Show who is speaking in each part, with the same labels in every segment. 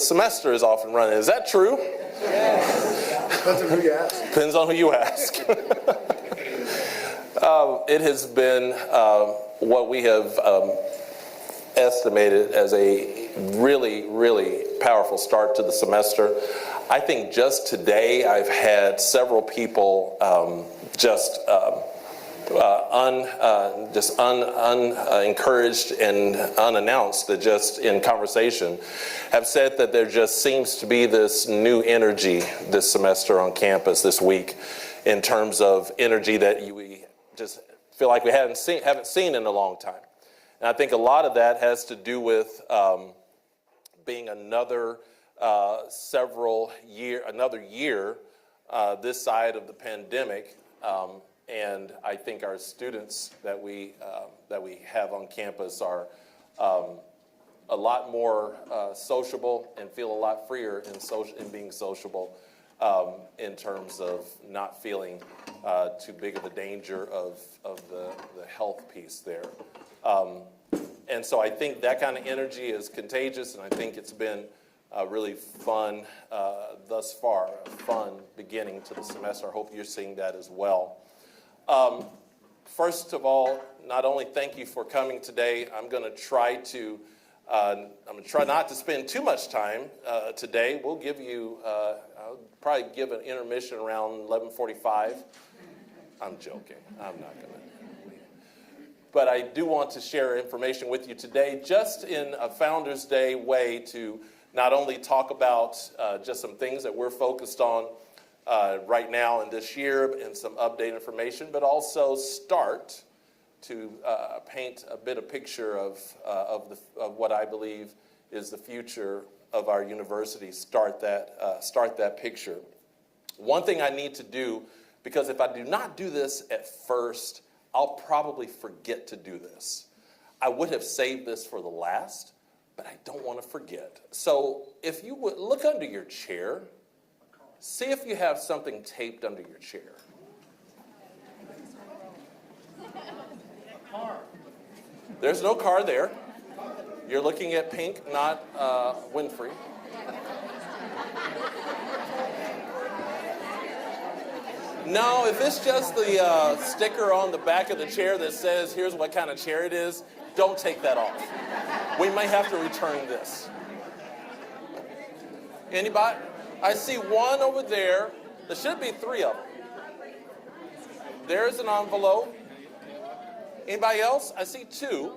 Speaker 1: semester is off and running. Is that true?
Speaker 2: Yes. Depends on who you ask.
Speaker 1: Depends on who you ask. It has been what we have estimated as a really, really powerful start to the semester. I think just today I've had several people unencouraged and unannounced, that just in conversation have said that there just seems to be this new energy this semester on campus this week, in terms of energy that we just feel like we haven't seen in a long time. And I think a lot of that has to do with being another year this side of the pandemic. And I think our students that we have on campus are a lot more sociable and feel a lot freer in being sociable, in terms of not feeling too big of a danger of the health piece there. And so I think that kind of energy is contagious, and I think it's been really fun thus far, a fun beginning to the semester. I hope you're seeing that as well. First of all, not only thank you for coming today, I'm going to try not to spend too much time today. We'll give you, I'll probably give an intermission around 11:45. I'm joking. I'm not going to. But I do want to share information with you today, just in a Founders Day way, to not only talk about just some things that we're focused on right now and this year, and some update information, but also start to paint a bit of picture of what I believe is the future of our university. Start that picture. One thing I need to do, because if I do not do this at first, I'll probably forget to do this. I would have saved this for the last, but I don't want to forget. So if you would look under your chair, see if you have something taped under your chair. There's no car there. You're looking at Pink, not Winfrey. No, if it's just the sticker on the back of the chair that says, here's what kind of chair it is, don't take that off. We may have to return this. Anybody? I see one over there. There should be three of them. There's an envelope. Anybody else? I see two.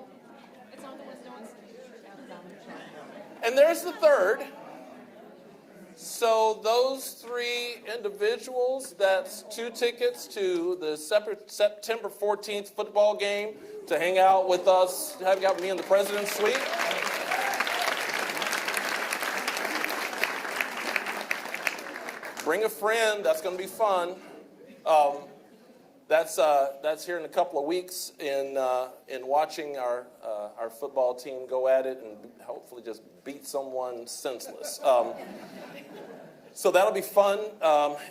Speaker 1: And there's the third. So those three individuals, that's 2 tickets to the September 14th football game to hang out with us, hang out with me in the President's Suite. Bring a friend. That's going to be fun. That's here in a couple of weeks in watching our football team go at it and hopefully just beat someone senseless. So that'll be fun.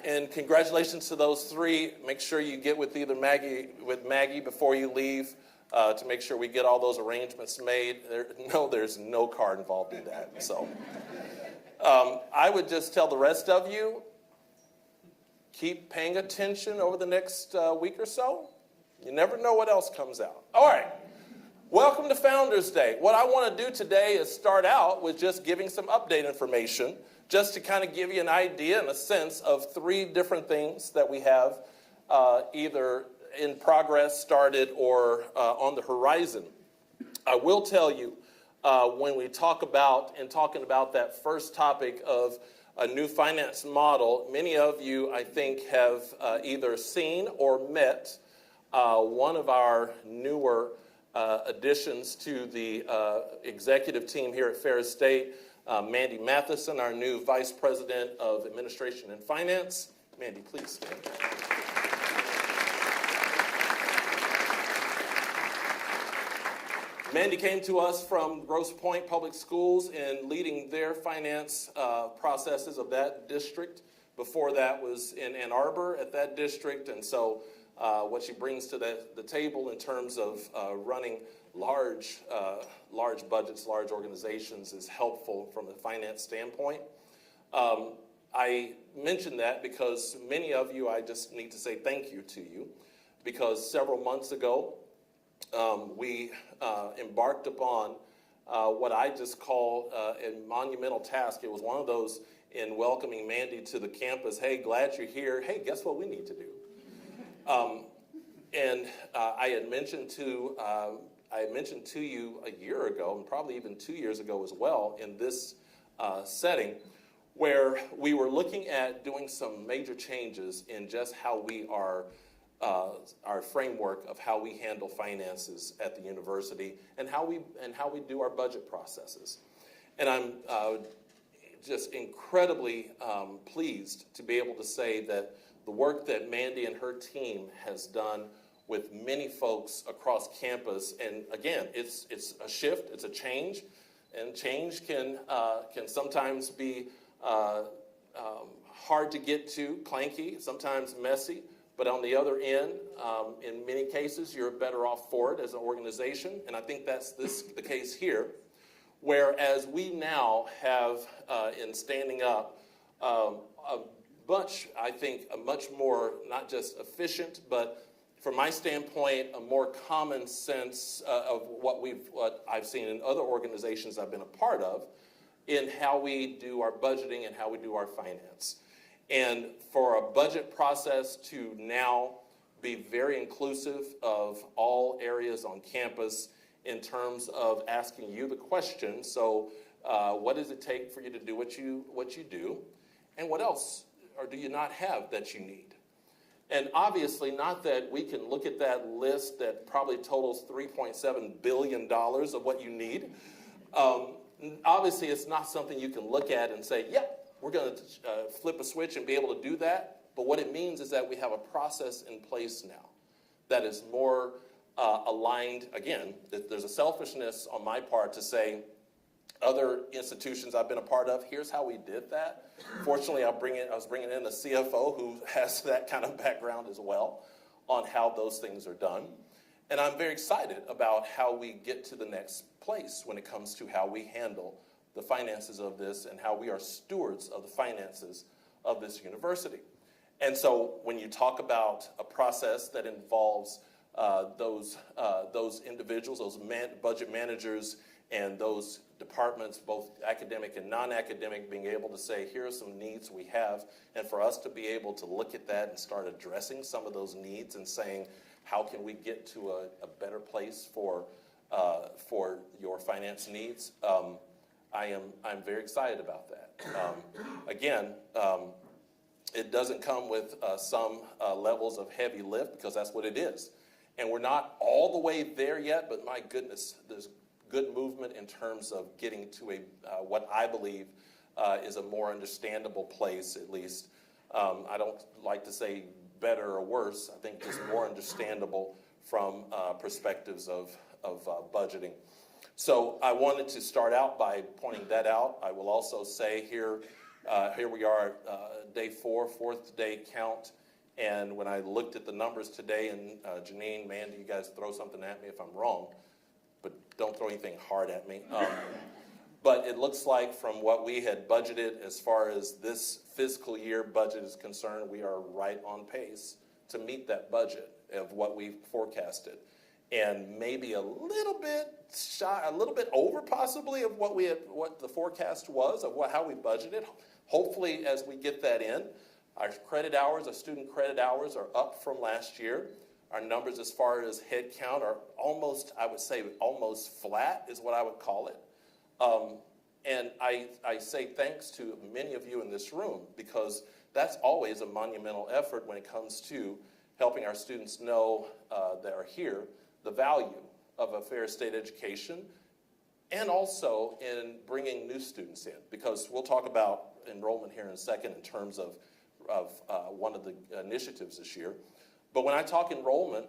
Speaker 1: And congratulations to those three. Make sure you get with Maggie before you leave to make sure we get all those arrangements made. There's no card involved in that. So I would just tell the rest of you, keep paying attention over the next week or so. You never know what else comes out. All right. Welcome to Founders Day. What I want to do today is start out with just giving some update information, just to kind of give you an idea and a sense of 3 different things that we have either in progress, started, or on the horizon. I will tell you, when we talking about that first topic of a new finance model, many of you, I think, have either seen or met one of our newer additions to the executive team here at Ferris State, Mandy Matheson, our new Vice President of Administration and Finance. Mandy, please stand. Mandy came to us from Grosse Pointe Public Schools in leading their finance processes of that district. Before that was in Ann Arbor at that district, and so what she brings to the table in terms of running large budgets, large organizations is helpful from a finance standpoint. I mention that because many of you, I just need to say thank you to you, because several months ago, we embarked upon what I just call a monumental task. It was one of those in welcoming Mandy to the campus. Hey, glad you're here. Hey, guess what we need to do? I had mentioned to you a year ago, and probably even 2 years ago as well, in this setting, where we were looking at doing some major changes in just how we are, our framework of how we handle finances at the university, and how we do our budget processes. And I'm just incredibly pleased to be able to say that the work that Mandy and her team has done with many folks across campus, and again, it's a shift, it's a change, and change can sometimes be hard to get to, clanky, sometimes messy, but on the other end, in many cases, you're better off for it as an organization, and I think that's the case here, whereas we now have, in standing up, a much more, not just efficient, but from my standpoint, a more common sense of what I've seen in other organizations I've been a part of, in how we do our budgeting and how we do our finance. And for a budget process to now be very inclusive of all areas on campus in terms of asking you the question, so what does it take for you to do what you do, and what else or do you not have that you need? And obviously, not that we can look at that list that probably totals $3.7 billion of what you need. Obviously, it's not something you can look at and say, yep, we're going to flip a switch and be able to do that. But what it means is that we have a process in place now that is more aligned. Again, there's a selfishness on my part to say, other institutions I've been a part of, here's how we did that. Fortunately, I was bringing in a CFO who has that kind of background as well on how those things are done. And I'm very excited about how we get to the next place when it comes to how we handle the finances of this and how we are stewards of the finances of this university. And so when you talk about a process that involves those individuals, those budget managers, and those departments, both academic and non-academic, being able to say, here are some needs we have, and for us to be able to look at that and start addressing some of those needs and saying, how can we get to a better place for your finance needs? I'm very excited about that. Again, it doesn't come with some levels of heavy lift, because that's what it is. And we're not all the way there yet, but my goodness, there's good movement in terms of getting to what I believe is a more understandable place, at least. I don't like to say better or worse. I think just more understandable from perspectives of budgeting. So I wanted to start out by pointing that out. I will also say here we are, day 4, fourth day count. And when I looked at the numbers today, and Janine, Mandy, you guys throw something at me if I'm wrong, but don't throw anything hard at me. But it looks like from what we had budgeted as far as this fiscal year budget is concerned, we are right on pace to meet that budget of what we forecasted. And maybe a little bit shy, a little bit over possibly of what the forecast was of how we budgeted. Hopefully, as we get that in, our credit hours, our student credit hours are up from last year. Our numbers as far as head count are almost, I would say, almost flat is what I would call it. And I say thanks to many of you in this room, because that's always a monumental effort when it comes to helping our students know that are here the value of a Ferris State education, and also in bringing new students in, because we'll talk about enrollment here in a second in terms of one of the initiatives this year. But when I talk enrollment,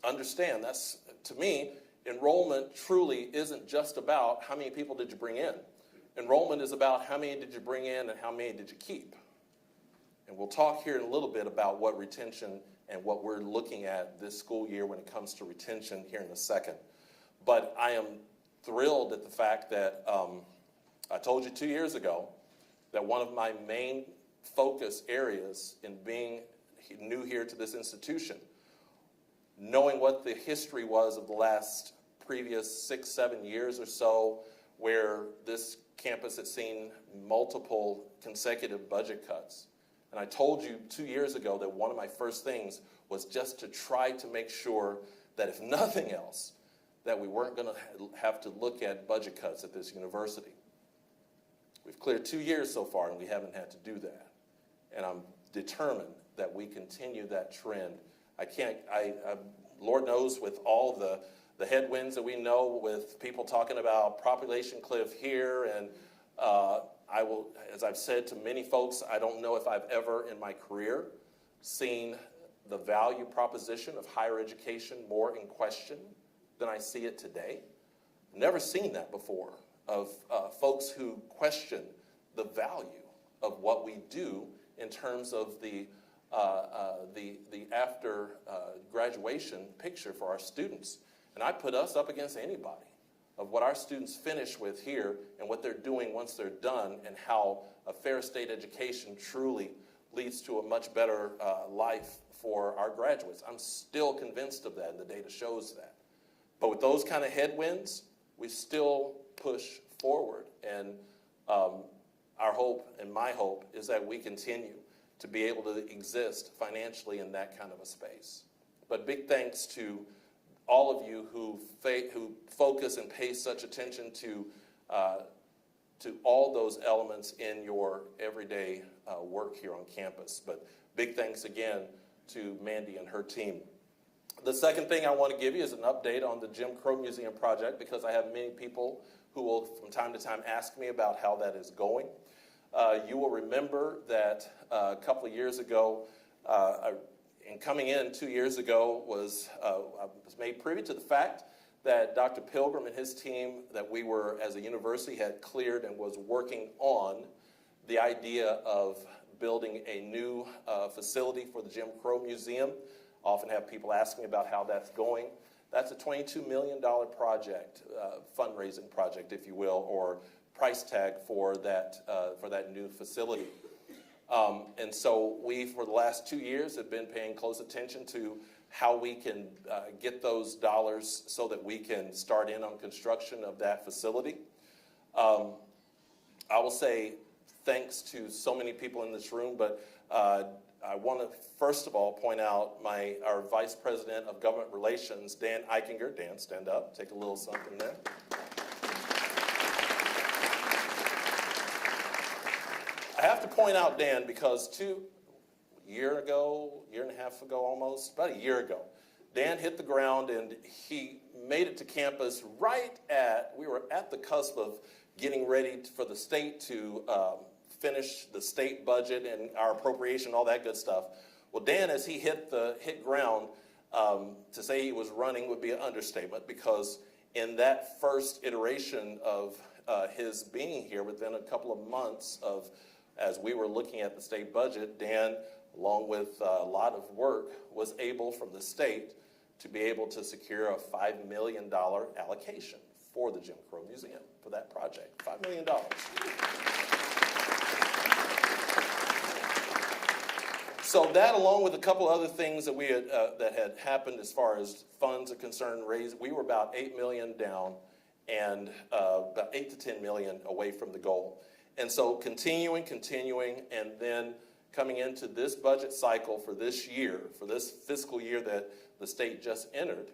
Speaker 1: understand that's, to me, enrollment truly isn't just about how many people did you bring in. Enrollment is about how many did you bring in and how many did you keep. And we'll talk here in a little bit about what retention and what we're looking at this school year when it comes to retention here in a second. But I am thrilled at the fact that I told you 2 years ago that one of my main focus areas in being new here to this institution, knowing what the history was of the last previous 6, 7 years or so, where this campus had seen multiple consecutive budget cuts. And I told you 2 years ago that one of my first things was just to try to make sure that if nothing else, that we weren't going to have to look at budget cuts at this university. We've cleared 2 years so far, and we haven't had to do that. And I'm determined that we continue that trend. Lord knows, with all the headwinds that we know, with people talking about population cliff here, and I will, as I've said to many folks, I don't know if I've ever in my career seen the value proposition of higher education more in question than I see it today. Never seen that before, of folks who question the value of what we do in terms of the after graduation picture for our students. And I put us up against anybody of what our students finish with here and what they're doing once they're done, and how a fair state education truly leads to a much better life for our graduates. I'm still convinced of that, and the data shows that. But with those kind of headwinds, we still push forward. And our hope, and my hope, is that we continue to be able to exist financially in that kind of a space. But big thanks to all of you who focus and pay such attention to all those elements in your everyday work here on campus. But big thanks again to Mandy and her team. The second thing I want to give you is an update on the Jim Crow Museum project, because I have many people who will from time to time ask me about how that is going. You will remember that a couple of years ago, and coming in 2 years ago, I was made privy to the fact that Dr. Pilgrim and his team, that we were, as a university, had cleared and was working on the idea of building a new facility for the Jim Crow Museum. I often have people ask me about how that's going. That's a $22 million project, fundraising project, if you will, or price tag for that new facility. And so we, for the last 2 years, have been paying close attention to how we can get those dollars so that we can start in on construction of that facility. I will say thanks to so many people in this room, but I want to first of all point out our Vice President of Government Relations, Dan Eichinger. Dan, stand up, take a little something there. I have to point out Dan because year and a half ago almost, about a year ago, Dan hit the ground and he made it to campus we were at the cusp of getting ready for the state to finish the state budget and our appropriation, all that good stuff. Well, Dan, as he hit ground, to say he was running would be an understatement, because in that first iteration of his being here, within a couple of months as we were looking at the state budget, Dan, along with a lot of work, was able from the state to be able to secure a $5 million allocation for the Jim Crow Museum for that project. $5 million. So that, along with a couple other things that that had happened as far as funds are concerned, we were about $8 million down and about $8 to $10 million away from the goal. And so continuing, and then coming into this budget cycle for this year, for this fiscal year that the state just entered,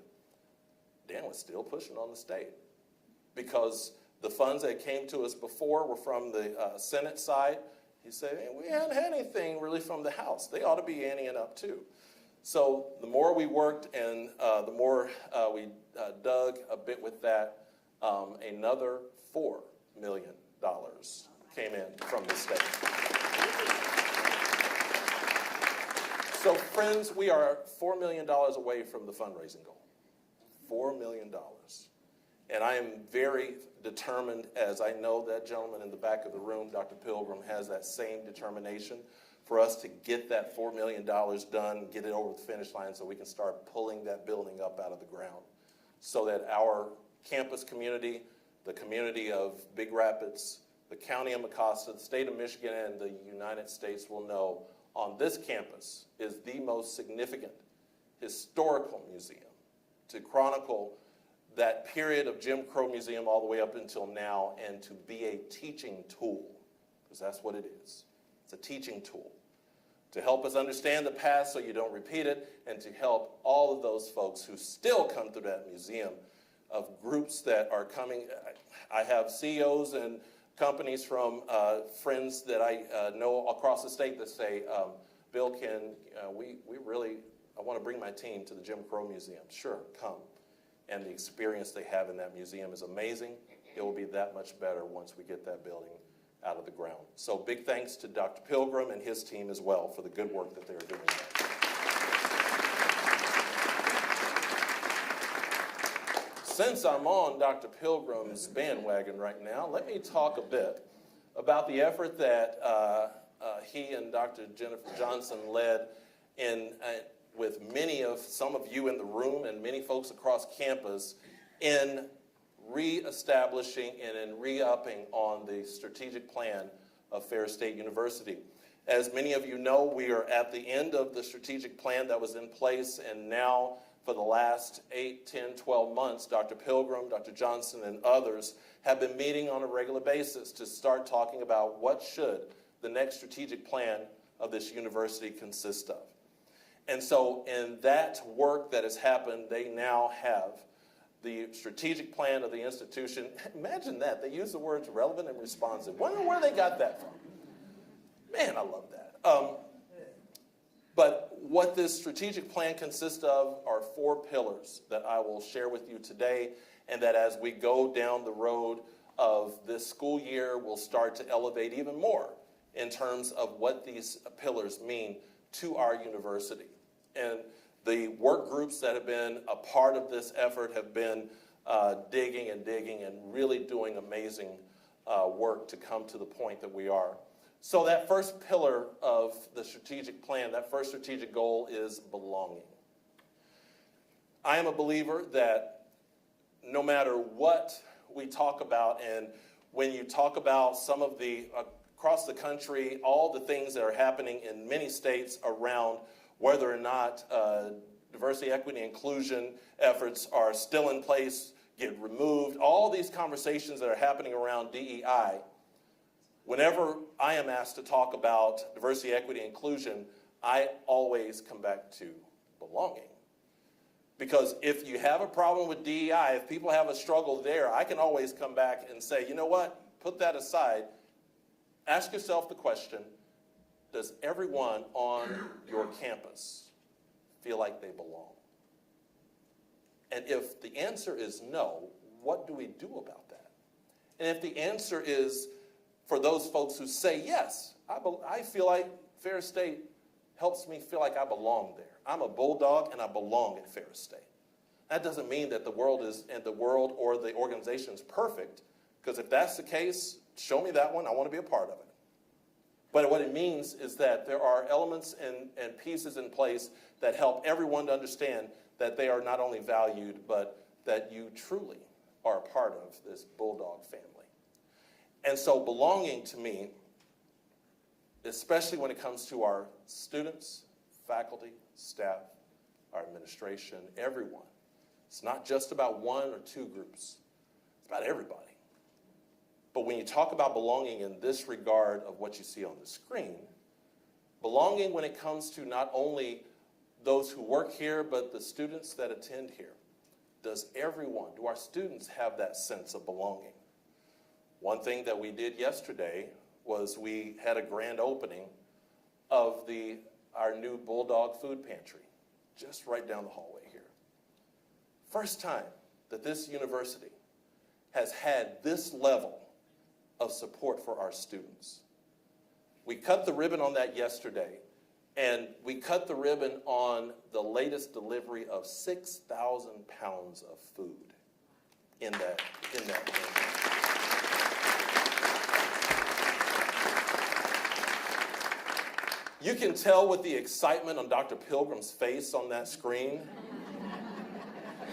Speaker 1: Dan was still pushing on the state, because the funds that came to us before were from the Senate side. He said, hey, we hadn't had anything really from the House. They ought to be anteing up too. So the more we worked and the more we dug a bit with that, another $4 million came in from the state. So friends, we are $4 million away from the fundraising goal. $4 million. And I am very determined, as I know that gentleman in the back of the room, Dr. Pilgrim, has that same determination, for us to get that $4 million done, get it over the finish line so we can start pulling that building up out of the ground so that our campus community, the community of Big Rapids, the county of Mecosta, the state of Michigan, and the United States will know on this campus is the most significant historical museum to chronicle that period of Jim Crow Museum all the way up until now, and to be a teaching tool, because that's what it is. It's a teaching tool to help us understand the past so you don't repeat it, and to help all of those folks who still come through that museum of groups that are coming. I have CEOs and companies from friends that I know across the state that say, Bill, I want to bring my team to the Jim Crow Museum. Sure, come. And the experience they have in that museum is amazing. It will be that much better once we get that building out of the ground. So big thanks to Dr. Pilgrim and his team as well for the good work that they're doing there. Since I'm on Dr. Pilgrim's bandwagon right now, let me talk a bit about the effort that he and Dr. Jennifer Johnson led in with some of you in the room and many folks across campus in reestablishing and in re-upping on the strategic plan of Ferris State University. As many of you know, we are at the end of the strategic plan that was in place, and now for the last 8, 10, 12 months, Dr. Pilgrim, Dr. Johnson, and others have been meeting on a regular basis to start talking about what should the next strategic plan of this university consist of. And so in that work that has happened, they now have the strategic plan of the institution. Imagine that. They use the words relevant and responsive. Wonder where they got that from. Man, I love that. But what this strategic plan consists of are 4 pillars that I will share with you today, and that as we go down the road of this school year, we'll start to elevate even more in terms of what these pillars mean to our university. And the work groups that have been a part of this effort have been digging and really doing amazing work to come to the point that we are. So that first pillar of the strategic plan, that first strategic goal is belonging. I am a believer that no matter what we talk about, and when you talk about some of the, across the country, all the things that are happening in many states around whether or not diversity, equity, inclusion efforts are still in place, get removed, all these conversations that are happening around DEI, whenever I am asked to talk about diversity, equity, inclusion, I always come back to belonging. Because if you have a problem with DEI, if people have a struggle there, I can always come back and say, you know what, put that aside. Ask yourself the question, does everyone on your campus feel like they belong? And if the answer is no, what do we do about that? And if the answer is, for those folks who say, yes, I feel like Ferris State helps me feel like I belong there. I'm a bulldog and I belong at Ferris State. That doesn't mean that the world or the organization is perfect, because if that's the case, show me that one. I want to be a part of it. But what it means is that there are elements and pieces in place that help everyone to understand that they are not only valued, but that you truly are a part of this bulldog family. And so belonging to me, especially when it comes to our students, faculty, staff, our administration, everyone, it's not just about 1 or 2 groups. It's about everybody. But when you talk about belonging in this regard of what you see on the screen, belonging when it comes to not only those who work here, but the students that attend here. Do our students have that sense of belonging? One thing that we did yesterday was we had a grand opening of our new Bulldog Food Pantry, just right down the hallway here. First time that this university has had this level of support for our students. We cut the ribbon on that yesterday, and we cut the ribbon on the latest delivery of 6,000 pounds of food in that room. You can tell with the excitement on Dr. Pilgrim's face on that screen.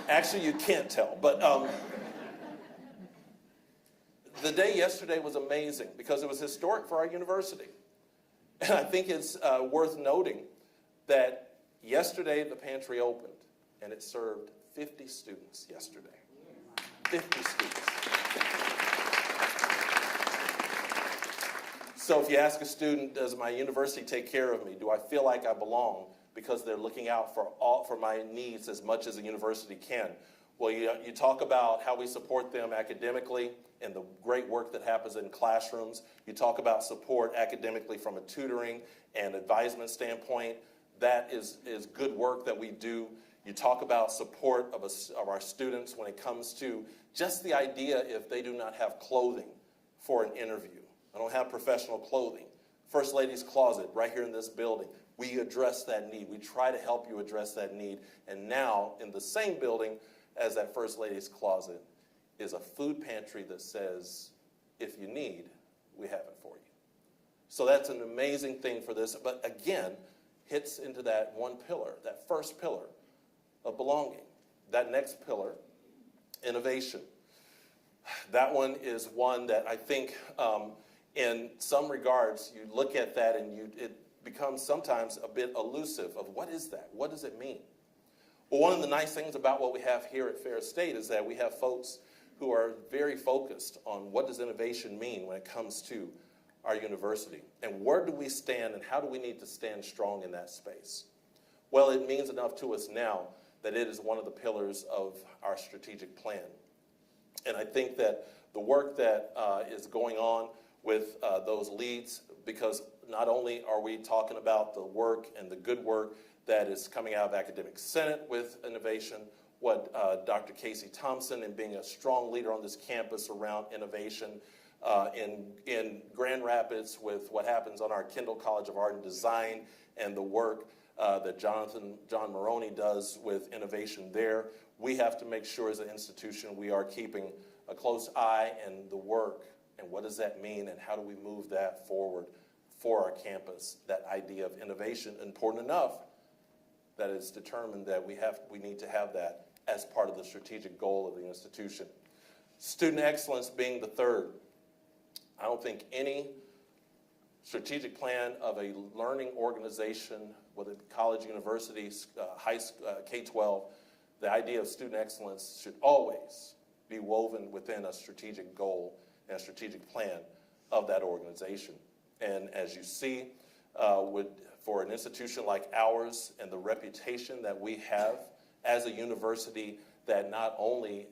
Speaker 1: Actually, you can't tell, but the day yesterday was amazing because it was historic for our university. And I think it's worth noting that yesterday the pantry opened and it served 50 students yesterday. 50 students. So if you ask a student, does my university take care of me? Do I feel like I belong? Because they're looking out for my needs as much as a university can. Well, you talk about how we support them academically and the great work that happens in classrooms. You talk about support academically from a tutoring and advisement standpoint. That is good work that we do. You talk about support of our students when it comes to just the idea if they do not have clothing for an interview. I don't have professional clothing. First Lady's Closet, right here in this building. We address that need. We try to help you address that need. And now, in the same building as that First Lady's Closet, is a food pantry that says, if you need, we have it for you. So that's an amazing thing for this. But again, hits into that one pillar, that first pillar of belonging. That next pillar, innovation. That one is one that I think in some regards, you look at that and it becomes sometimes a bit elusive of what is that? What does it mean? Well, one of the nice things about what we have here at Ferris State is that we have folks who are very focused on what does innovation mean when it comes to our university. And where do we stand and how do we need to stand strong in that space? Well, it means enough to us now that it is one of the pillars of our strategic plan. And I think that the work that is going on with those leads, because not only are we talking about the work and the good work that is coming out of Academic Senate with innovation, what Dr. Casey Thompson and being a strong leader on this campus around innovation in Grand Rapids with what happens on our Kendall College of Art and Design and the work that John Maroney does with innovation there. We have to make sure as an institution we are keeping a close eye and the work and what does that mean and how do we move that forward for our campus, that idea of innovation, important enough that it's determined that we need to have that as part of the strategic goal of the institution. Student excellence being the third. I don't think any strategic plan of a learning organization, whether it be college, university, high school, K-12, the idea of student excellence should always be woven within a strategic goal and a strategic plan of that organization. And as you see, for an institution like ours and the reputation that we have as a university that not only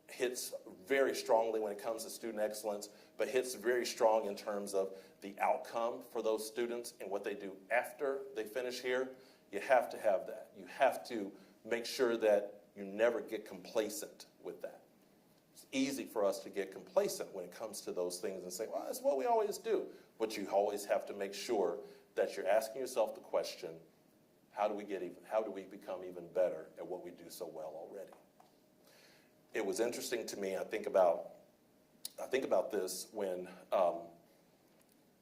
Speaker 1: hits very strongly when it comes to student excellence, but hits very strong in terms of the outcome for those students and what they do after they finish here, you have to have that. You have to make sure that you never get complacent with that. It's easy for us to get complacent when it comes to those things and say, well, that's what we always do. But you always have to make sure that you're asking yourself the question, how do we become even better at what we do so well already? It was interesting to me, I think about this when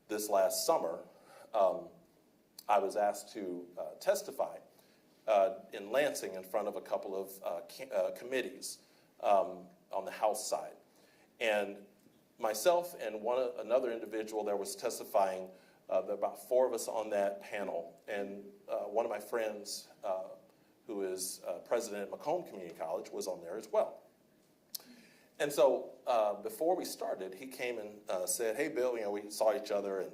Speaker 1: this last summer, I was asked to testify in Lansing in front of a couple of committees on the House side. And myself and another individual that was testifying, there were about 4 of us on that panel. And one of my friends, who is president at Macomb Community College, was on there as well. And so before we started, he came and said, hey, Bill, we saw each other and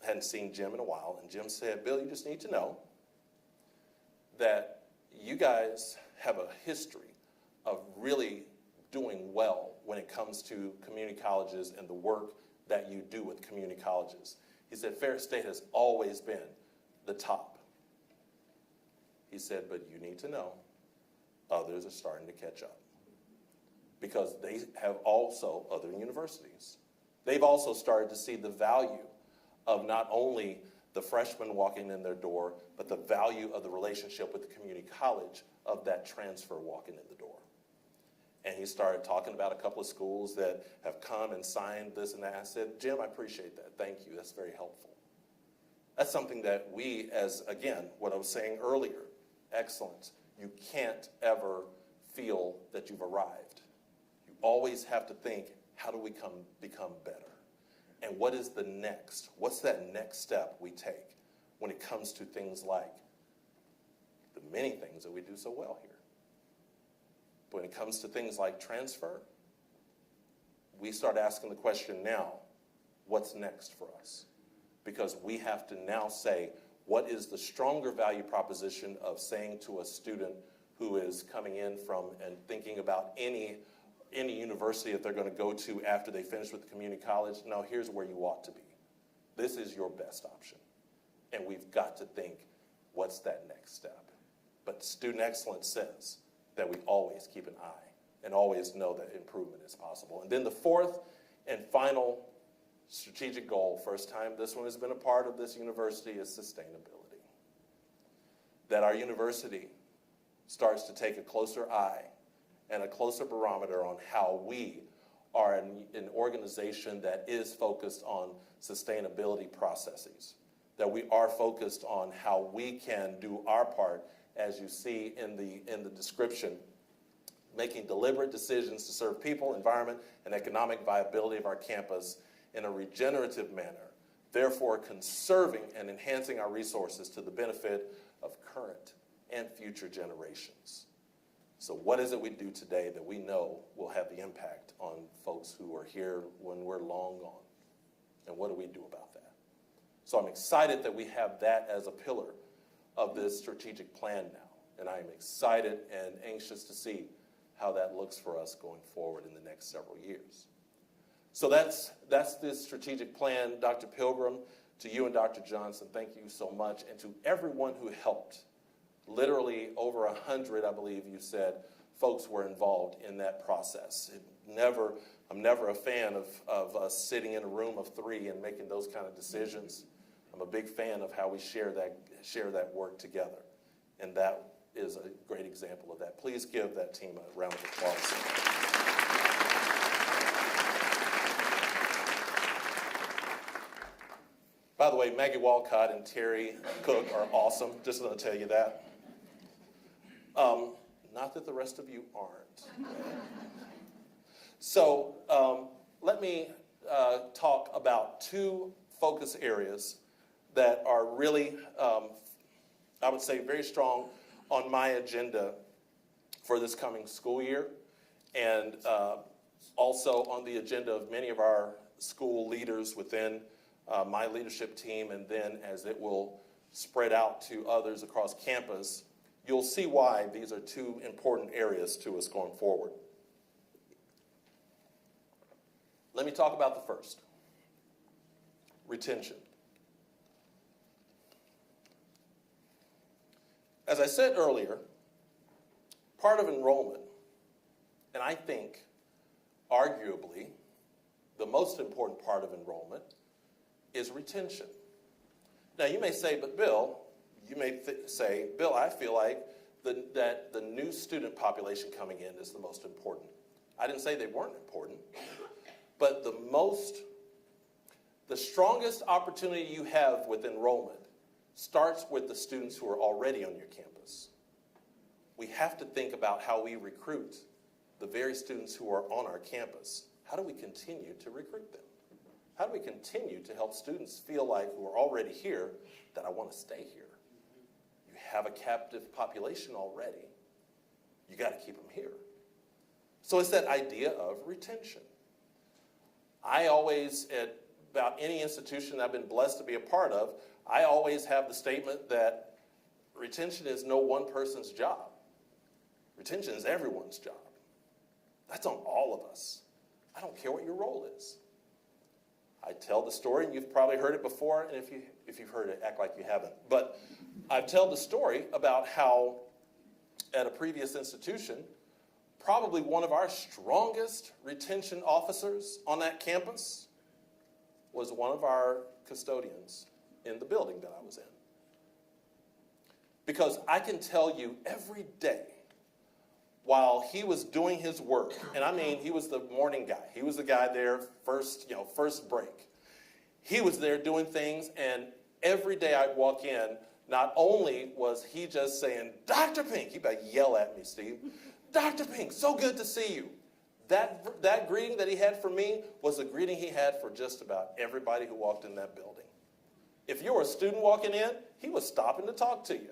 Speaker 1: hadn't seen Jim in a while. And Jim said, Bill, you just need to know that you guys have a history of really doing well when it comes to community colleges and the work that you do with community colleges. He said, Ferris State has always been the top. He said, but you need to know others are starting to catch up. Because they have also, other universities, they've also started to see the value of not only the freshmen walking in their door, but the value of the relationship with the community college of that transfer walking in the door. And he started talking about a couple of schools that have come and signed this and that. I said, Jim, I appreciate that. Thank you. That's very helpful. That's something that we, as again, what I was saying earlier, excellence, you can't ever feel that you've arrived. You always have to think, how do we become better? And what is the next? What's that next step we take when it comes to things like the many things that we do so well here? But when it comes to things like transfer, we start asking the question now, what's next for us? Because we have to now say, what is the stronger value proposition of saying to a student who is coming in from and thinking about any university that they're going to go to after they finish with the community college? No, here's where you ought to be. This is your best option. And we've got to think, what's that next step? But student excellence says that we always keep an eye and always know that improvement is possible. And then the fourth and final strategic goal, first time this one has been a part of this university, is sustainability. That our university starts to take a closer eye and a closer barometer on how we are an organization that is focused on sustainability processes, that we are focused on how we can do our part, as you see in the description, making deliberate decisions to serve people, environment, and economic viability of our campus in a regenerative manner, therefore conserving and enhancing our resources to the benefit of current and future generations. So what is it we do today that we know will have the impact on folks who are here when we're long gone? And what do we do about that? So I'm excited that we have that as a pillar of this strategic plan now. And I am excited and anxious to see how that looks for us going forward in the next several years. So that's this strategic plan. Dr. Pilgrim, to you and Dr. Johnson, thank you so much. And to everyone who helped. Literally over 100, I believe you said, folks were involved in that process. I'm never a fan of us sitting in a room of 3 and making those kind of decisions. I'm a big fan of how we share that work together. And that is a great example of that. Please give that team a round of applause. By the way, Maggie Walcott and Terry Cook are awesome. Just going to tell you that. Not that the rest of you aren't. So let me talk about 2 focus areas that are really, I would say, very strong on my agenda for this coming school year, and also on the agenda of many of our school leaders within my leadership team, and then as it will spread out to others across campus, you'll see why these are 2 important areas to us going forward. Let me talk about the first, retention. As I said earlier, part of enrollment, and I think arguably the most important part of enrollment, is retention. Now you may say, but Bill, Bill, I feel like that the new student population coming in is the most important. I didn't say they weren't important, but the strongest opportunity you have with enrollment starts with the students who are already on your campus. We have to think about how we recruit the very students who are on our campus. How do we continue to recruit them? How do we continue to help students feel like, who are already here, that I want to stay here? You have a captive population already. You got to keep them here. So it's that idea of retention. I always, at about any institution I've been blessed to be a part of, I always have the statement that retention is no one person's job. Retention is everyone's job. That's on all of us. I don't care what your role is. I tell the story, and you've probably heard it before, and if you've heard it, act like you haven't. But I tell the story about how at a previous institution, probably one of our strongest retention officers on that campus was one of our custodians in the building that I was in. Because I can tell you every day, while he was doing his work, and I mean, he was the morning guy. He was the guy there first break. He was there doing things, and every day I'd walk in, not only was he just saying, Dr. Pink, he better yell at me, Steve. Dr. Pink, so good to see you. That greeting that he had for me was the greeting he had for just about everybody who walked in that building. If you were a student walking in, he was stopping to talk to you.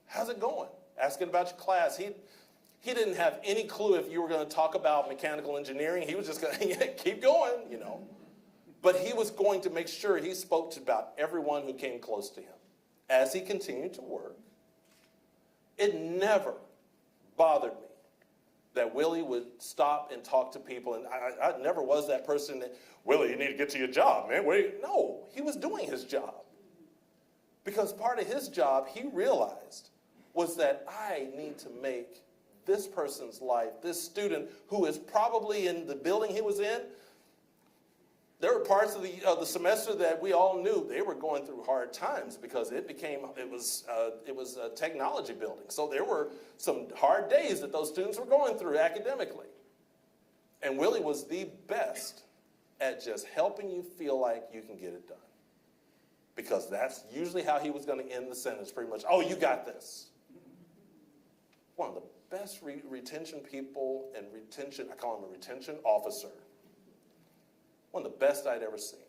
Speaker 1: How's it going? Asking about your class. He didn't have any clue if you were going to talk about mechanical engineering. He was just going to keep going, you know. But he was going to make sure he spoke to about everyone who came close to him. As he continued to work, it never bothered me that Willie would stop and talk to people. And I never was that person that, Willie, you need to get to your job, man. No, he was doing his job. Because part of his job, he realized, was that I need to make this person's life, this student who is probably in the building he was in, there were parts of the semester that we all knew they were going through hard times because it was a technology building. So there were some hard days that those students were going through academically. And Willie was the best at just helping you feel like you can get it done. Because that's usually how he was going to end the sentence pretty much. Oh, you got this. One of the best retention people and I call him a retention officer. One of the best I'd ever seen.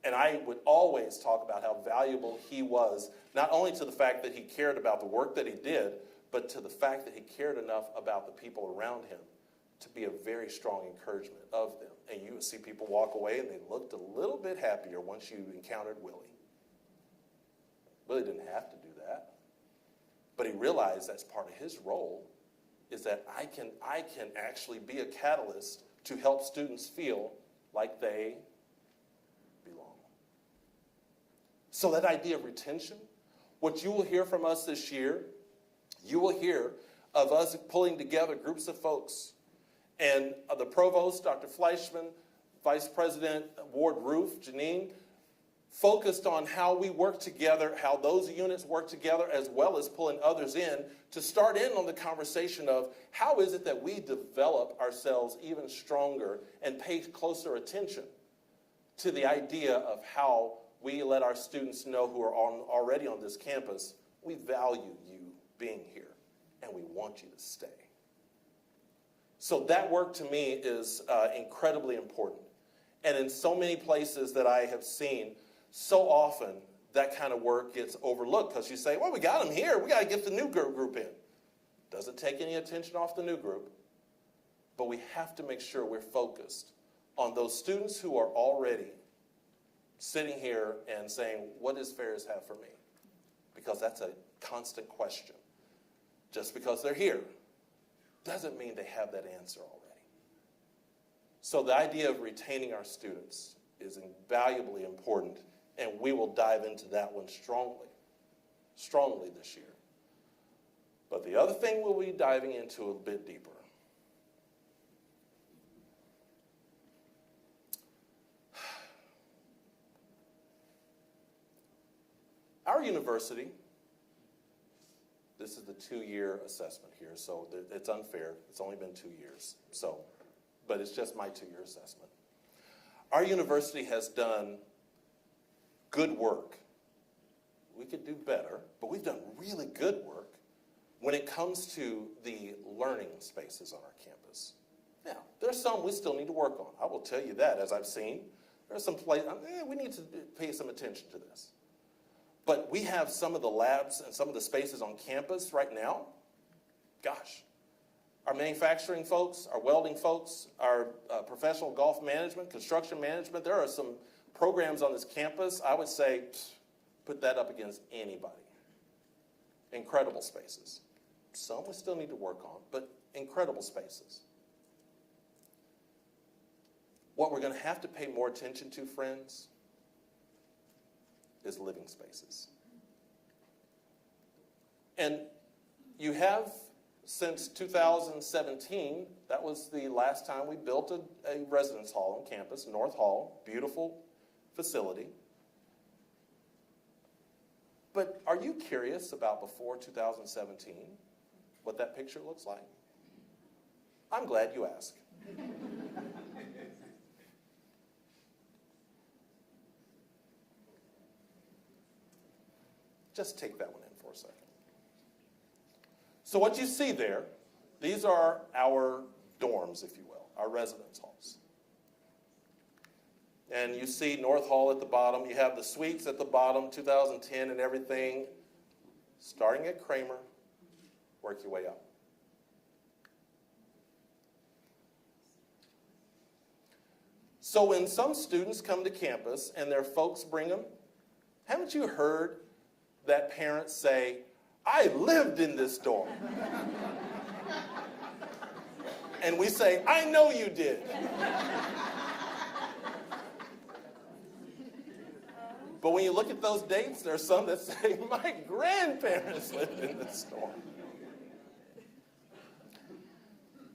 Speaker 1: And I would always talk about how valuable he was, not only to the fact that he cared about the work that he did, but to the fact that he cared enough about the people around him to be a very strong encouragement of them. And you would see people walk away and they looked a little bit happier once you encountered Willie. Willie didn't have to do that. But he realized that's part of his role, is that I can actually be a catalyst to help students feel like they belong. So that idea of retention, what you will hear from us this year, you will hear of us pulling together groups of folks. And the provost, Dr. Fleischman, Vice President Ward Roof, Janine, focused on how we work together, how those units work together, as well as pulling others in to start in on the conversation of how is it that we develop ourselves even stronger and pay closer attention to the idea of how we let our students know who are already on this campus, we value you being here and we want you to stay. So that work to me is incredibly important. And in so many places that I have seen, so often that kind of work gets overlooked because you say, well, we got them here. We got to get the new group in. Doesn't take any attention off the new group, but we have to make sure we're focused on those students who are already sitting here and saying, what does Ferris have for me? Because that's a constant question. Just because they're here doesn't mean they have that answer already. So the idea of retaining our students is invaluably important, and we will dive into that one strongly this year. But the other thing we'll be diving into a bit deeper. Our university, this is the 2-year assessment here, so it's unfair. It's only been 2 years, but it's just my 2-year assessment. Our university has done good work. We could do better, but we've done really good work when it comes to the learning spaces on our campus. Now, there's some we still need to work on. I will tell you that, as I've seen. There's some places, we need to pay some attention to this. But we have some of the labs and some of the spaces on campus right now. Gosh, our manufacturing folks, our welding folks, our professional golf management, construction management, there are some programs on this campus, I would say, put that up against anybody. Incredible spaces. Some we still need to work on, but incredible spaces. What we're going to have to pay more attention to, friends, is living spaces. And you have, since 2017, that was the last time we built a residence hall on campus, North Hall, beautiful facility. But are you curious about before 2017, what that picture looks like? I'm glad you asked. Just take that one in for a second. So what you see there, these are our dorms, if you will, our residence halls. And you see North Hall at the bottom. You have the suites at the bottom, 2010 and everything. Starting at Kramer, work your way up. So when some students come to campus and their folks bring them, haven't you heard that parents say, I lived in this dorm? And we say, I know you did. But when you look at those dates, there are some that say, my grandparents lived in this dorm.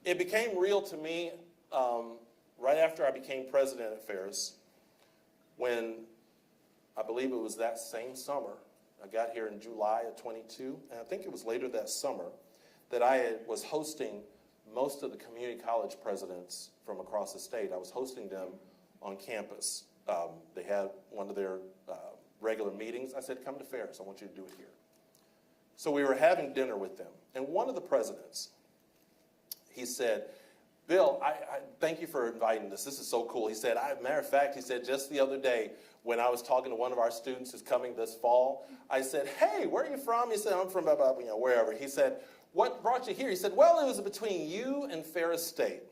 Speaker 1: It became real to me right after I became president at Ferris, when I believe it was that same summer, I got here in July of 22, and I think it was later that summer, that I was hosting most of the community college presidents from across the state. I was hosting them on campus. They had one of their regular meetings. I said, come to Ferris, I want you to do it here. So we were having dinner with them, and one of the presidents, he said, Bill, I thank you for inviting us. This is so cool. He said, matter of fact, he said, just the other day when I was talking to one of our students who's coming this fall, I said, hey, where are you from? He said, I'm from wherever. He said, what brought you here? He said, well, it was between you and Ferris State.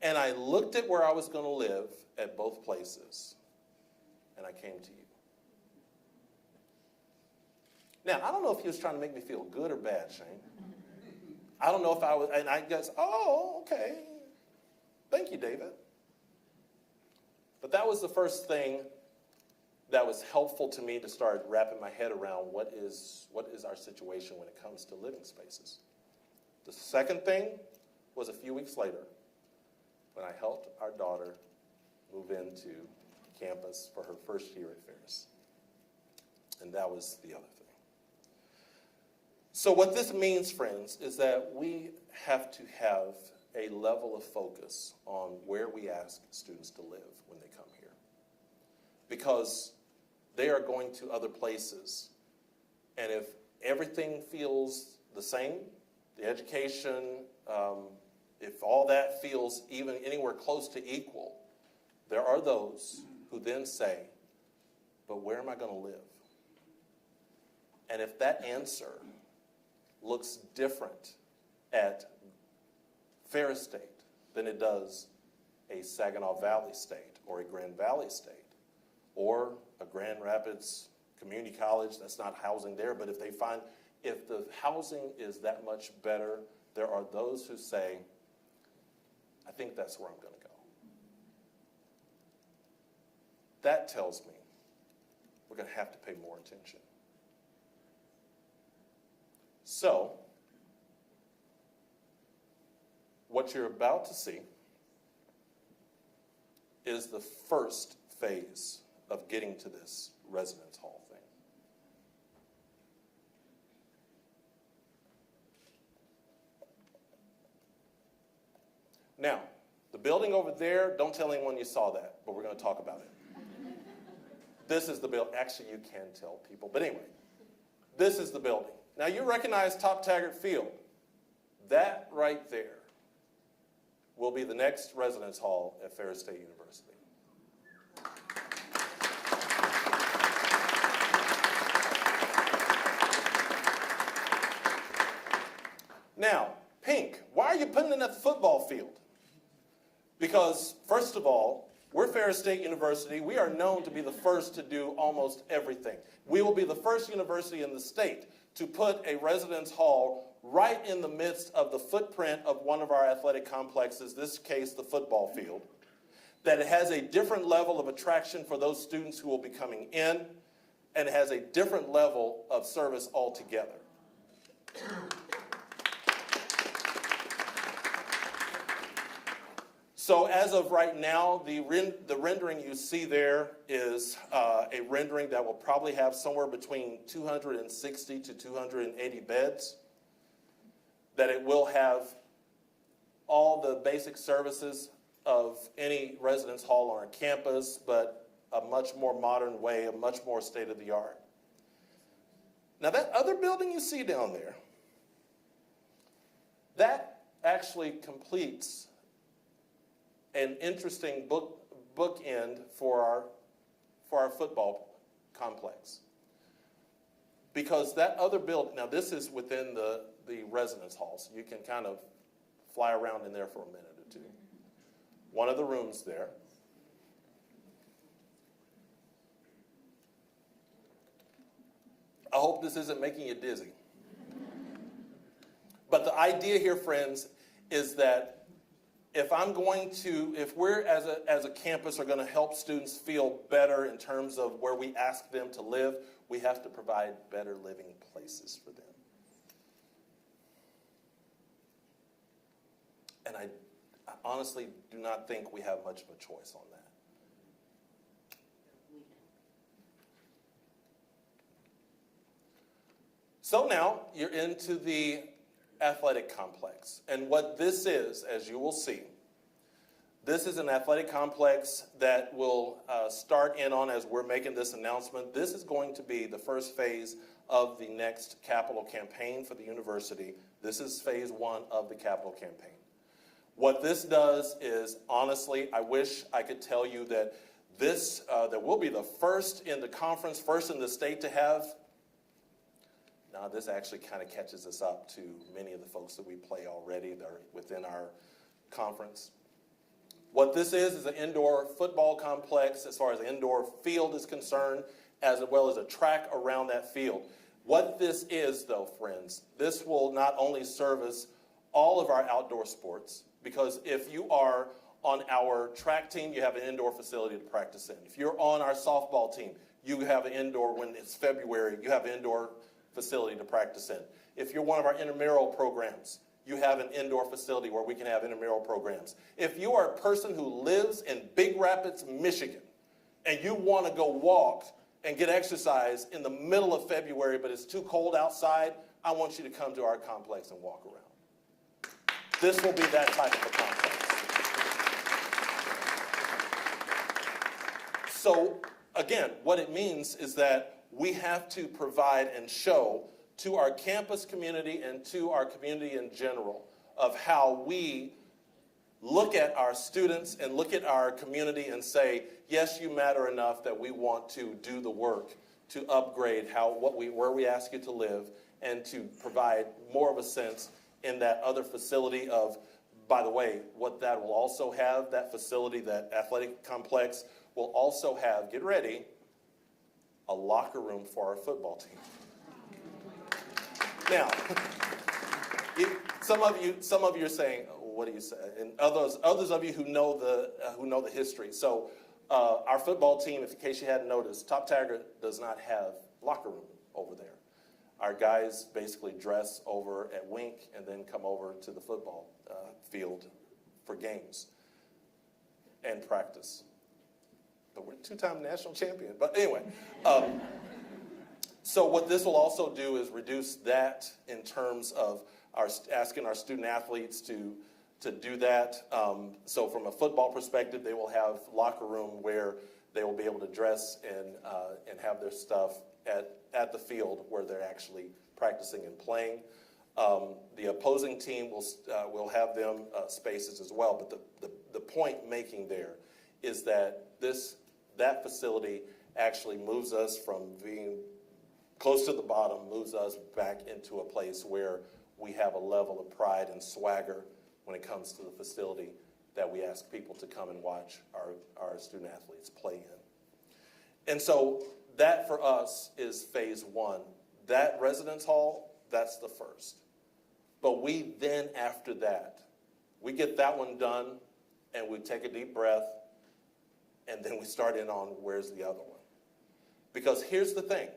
Speaker 1: And I looked at where I was going to live at both places, and I came to you. Now, I don't know if he was trying to make me feel good or bad, Shane. I don't know if I was, and I guess, oh, okay. Thank you, David. But that was the first thing that was helpful to me to start wrapping my head around what is our situation when it comes to living spaces. The second thing was a few weeks later when I helped our daughter move into campus for her first year at Ferris. And that was the other thing. So what this means, friends, is that we have to have a level of focus on where we ask students to live when they come here. Because they are going to other places. And if everything feels the same, the education, if all that feels even anywhere close to equal, there are those who then say, but where am I going to live? And if that answer looks different at Ferris State than it does a Saginaw Valley State or a Grand Valley State or a Grand Rapids Community College, that's not housing there, but if the housing is that much better, there are those who say, I think that's where I'm going to go. That tells me we're going to have to pay more attention. So, what you're about to see is the first phase of getting to this residence hall thing. Now, the building over there, don't tell anyone you saw that, but we're going to talk about it. This is the building. Actually, you can tell people, but anyway, this is the building. Now, you recognize Top Taggart Field. That right there will be the next residence hall at Ferris State University. Now, pink, why are you putting it at the football field? Because, first of all, we're Ferris State University. We are known to be the first to do almost everything. We will be the first university in the state to put a residence hall right in the midst of the footprint of one of our athletic complexes, this case, the football field, that it has a different level of attraction for those students who will be coming in, and it has a different level of service altogether. So as of right now, the rendering you see there is a rendering that will probably have somewhere between 260 to 280 beds, that it will have all the basic services of any residence hall on our campus, but a much more modern way, a much more state-of-the-art. Now that other building you see down there, that actually completes an interesting bookend for our football complex. Because that other building, now this is within the residence halls. You can kind of fly around in there for a minute or two. One of the rooms there. I hope this isn't making you dizzy. But the idea here, friends, is that if we're as a campus are going to help students feel better in terms of where we ask them to live, we have to provide better living places for them. And I honestly do not think we have much of a choice on that. So now you're into the athletic complex. And what this is, as you will see, this is an athletic complex that will start in on as we're making this announcement. This is going to be the first phase of the next capital campaign for the university. This is phase 1 of the capital campaign. What this does is, honestly, I wish I could tell you that that we'll be the first in the conference, first in the state to have. Now, this actually kind of catches us up to many of the folks that we play already that are within our conference. What this is an indoor football complex as far as the indoor field is concerned, as well as a track around that field. What this is, though, friends, this will not only service all of our outdoor sports, because if you are on our track team, you have an indoor facility to practice in. If you're on our softball team, you have an indoor, when it's February, you have an indoor facility to practice in. If you're one of our intramural programs, you have an indoor facility where we can have intramural programs. If you are a person who lives in Big Rapids, Michigan, and you want to go walk and get exercise in the middle of February, but it's too cold outside, I want you to come to our complex and walk around. This will be that type of a complex. So, again, what it means is that we have to provide and show to our campus community and to our community in general of how we look at our students and look at our community and say, yes, you matter enough that we want to do the work to upgrade where we ask you to live and to provide more of a sense in that other facility of, by the way, what that will also have, that facility, that athletic complex will also have, get ready, a locker room for our football team. Now, some of you are saying, "What do you say?" And others of you who know the history. So, our football team, in case you hadn't noticed, Top Tiger does not have locker room over there. Our guys basically dress over at Wink and then come over to the football field for games and practice. But we're two-time national champion. But anyway, so what this will also do is reduce that in terms of asking our student athletes to do that. So from a football perspective, they will have locker room where they will be able to dress and have their stuff at the field where they're actually practicing and playing. The opposing team will have them spaces as well. But the point making there is that that facility actually moves us from being close to the bottom, moves us back into a place where we have a level of pride and swagger when it comes to the facility that we ask people to come and watch our student athletes play in. And so that for us is phase 1. That residence hall, that's the first. But we then, after that, we get that one done and we take a deep breath and then we start in on where's the other one. Because here's the thing.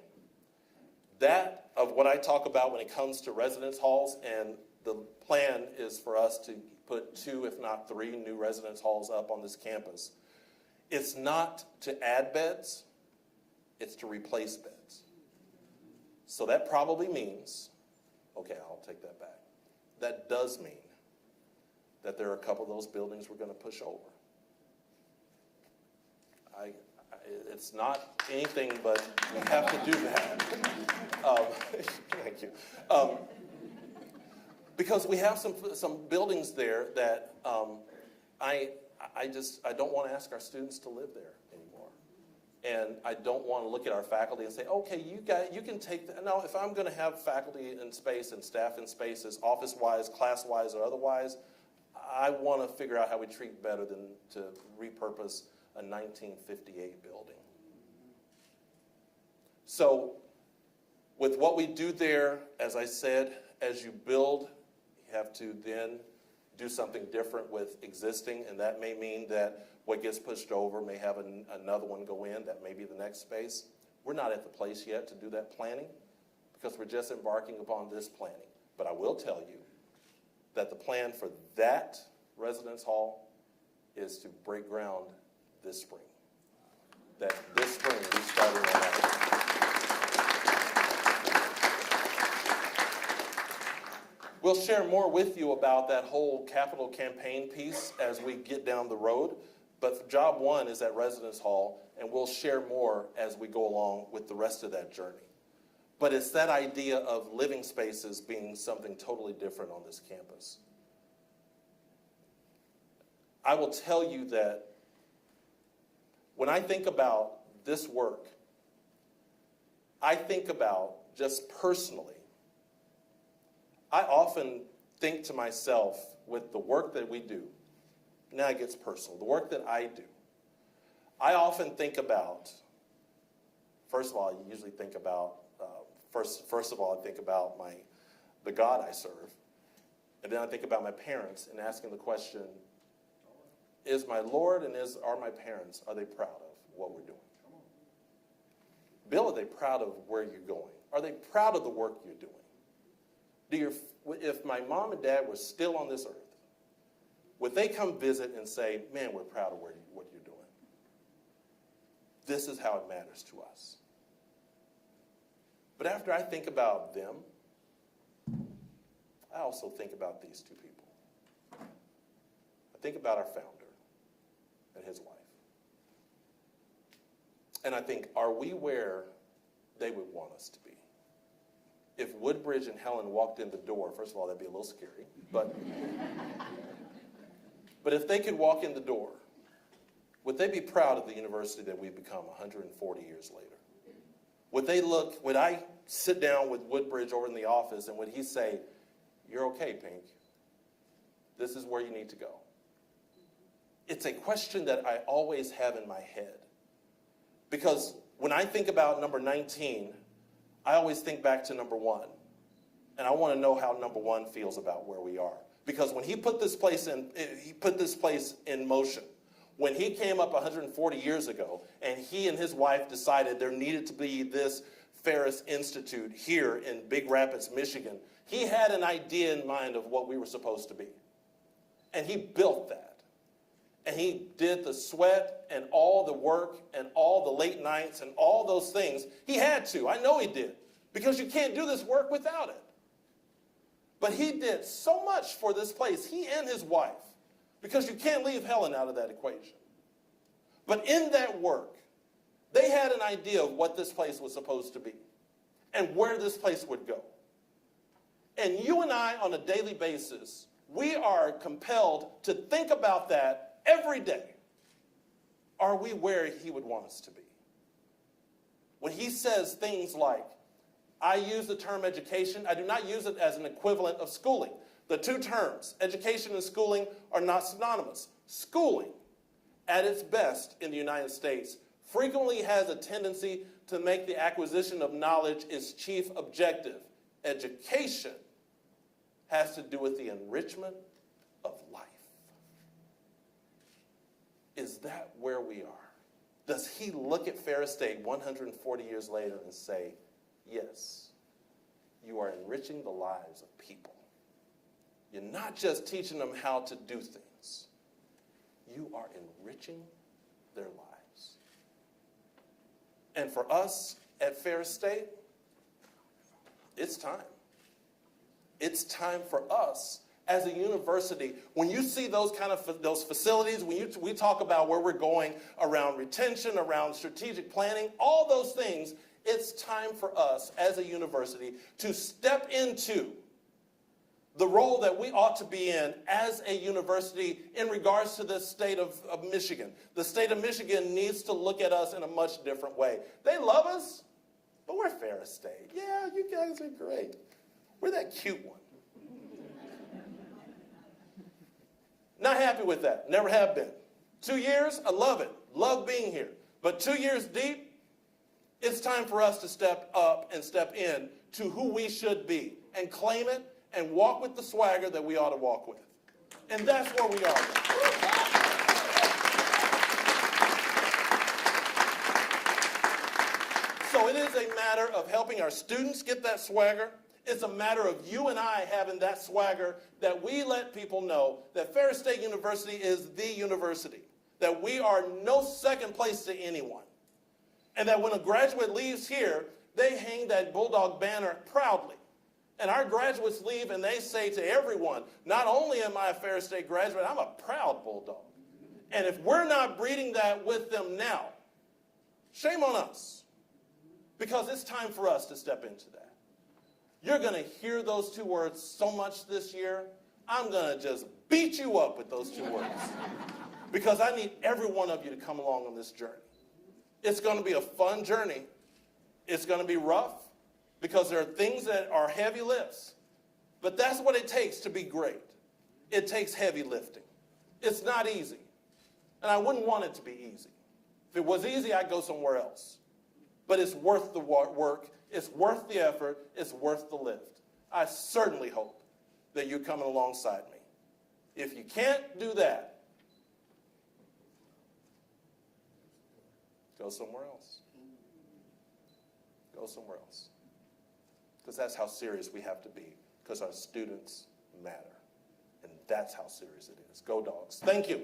Speaker 1: That of what I talk about when it comes to residence halls, and the plan is for us to put 2, if not 3, new residence halls up on this campus. It's not to add beds, it's to replace beds. So that probably means, okay, I'll take that back. That does mean that there are a couple of those buildings we're going to push over. It's not anything, but we have to do that. Thank you. Because we have some buildings there that I don't want to ask our students to live there anymore. And I don't want to look at our faculty and say, okay, you can take that. No, if I'm going to have faculty in space and staff in spaces, office-wise, class-wise, or otherwise, I want to figure out how we treat better than to repurpose a 1958 building. So with what we do there, as I said, as you build, you have to then do something different with existing, and that may mean that what gets pushed over may have another one go in. That may be the next space. We're not at the place yet to do that planning because we're just embarking upon this planning. But I will tell you that the plan for that residence hall is to break ground this spring. That this spring we started on that. We'll share more with you about that whole capital campaign piece as we get down the road. But job one is that residence hall, and we'll share more as we go along with the rest of that journey. But it's that idea of living spaces being something totally different on this campus. I will tell you that when I think about this work, I think about just personally, I often think to myself with the work that we do, now it gets personal, the work that I do, I often think about, first of all, I usually think about, first of all, I think about the God I serve, and then I think about my parents and asking the question, is my Lord and are my parents, are they proud of what we're doing? Bill, are they proud of where you're going? Are they proud of the work you're doing? If my mom and dad were still on this earth, would they come visit and say, man, we're proud of what you're doing? This is how it matters to us. But after I think about them, I also think about these two people. I think about our founder and his wife. And I think, are we where they would want us to be? If Woodbridge and Helen walked in the door, first of all, that'd be a little scary, but if they could walk in the door, would they be proud of the university that we've become 140 years later? Would I sit down with Woodbridge over in the office and would he say, you're okay, Pink. This is where you need to go? It's a question that I always have in my head. Because when I think about number 19, I always think back to number 1. And I want to know how number 1 feels about where we are. Because when he put this place in motion, when he came up 140 years ago, and he and his wife decided there needed to be this Ferris Institute here in Big Rapids, Michigan, he had an idea in mind of what we were supposed to be. And he built that. And he did the sweat and all the work and all the late nights and all those things. He had to. I know he did. Because you can't do this work without it. But he did so much for this place, he and his wife, because you can't leave Helen out of that equation. But in that work, they had an idea of what this place was supposed to be and where this place would go. And you and I, on a daily basis, we are compelled to think about that every day. Are we where he would want us to be? When he says things like, I use the term education, I do not use it as an equivalent of schooling. The two terms, education and schooling, are not synonymous. Schooling, at its best in the United States, frequently has a tendency to make the acquisition of knowledge its chief objective. Education has to do with the enrichment of life. Is that where we are? Does he look at Ferris State 140 years later and say, yes, you are enriching the lives of people. You're not just teaching them how to do things. You are enriching their lives. And for us at Ferris State, it's time. It's time for us as a university, when you see those kind of those facilities, when we talk about where we're going around retention, around strategic planning, all those things, it's time for us as a university to step into the role that we ought to be in as a university in regards to the state of Michigan. The state of Michigan needs to look at us in a much different way. They love us, but we're Ferris State. Yeah, you guys are great. We're that cute one. Not happy with that. Never have been. 2 years, I love it. Love being here. But 2 years deep, it's time for us to step up and step in to who we should be and claim it and walk with the swagger that we ought to walk with. And that's where we are. So it is a matter of helping our students get that swagger. It's a matter of you and I having that swagger that we let people know that Ferris State University is the university, that we are no second place to anyone, and that when a graduate leaves here, they hang that Bulldog banner proudly. And our graduates leave and they say to everyone, not only am I a Ferris State graduate, I'm a proud Bulldog. And if we're not breeding that with them now, shame on us, because it's time for us to step into that. You're going to hear those two words so much this year, I'm going to just beat you up with those two words. Because I need every one of you to come along on this journey. It's going to be a fun journey. It's going to be rough because there are things that are heavy lifts. But that's what it takes to be great. It takes heavy lifting. It's not easy. And I wouldn't want it to be easy. If it was easy, I'd go somewhere else. But it's worth the work. It's worth the effort. It's worth the lift. I certainly hope that you're coming alongside me. If you can't do that, go somewhere else. Go somewhere else. Because that's how serious we have to be. Because our students matter. And that's how serious it is. Go Dogs. Thank you.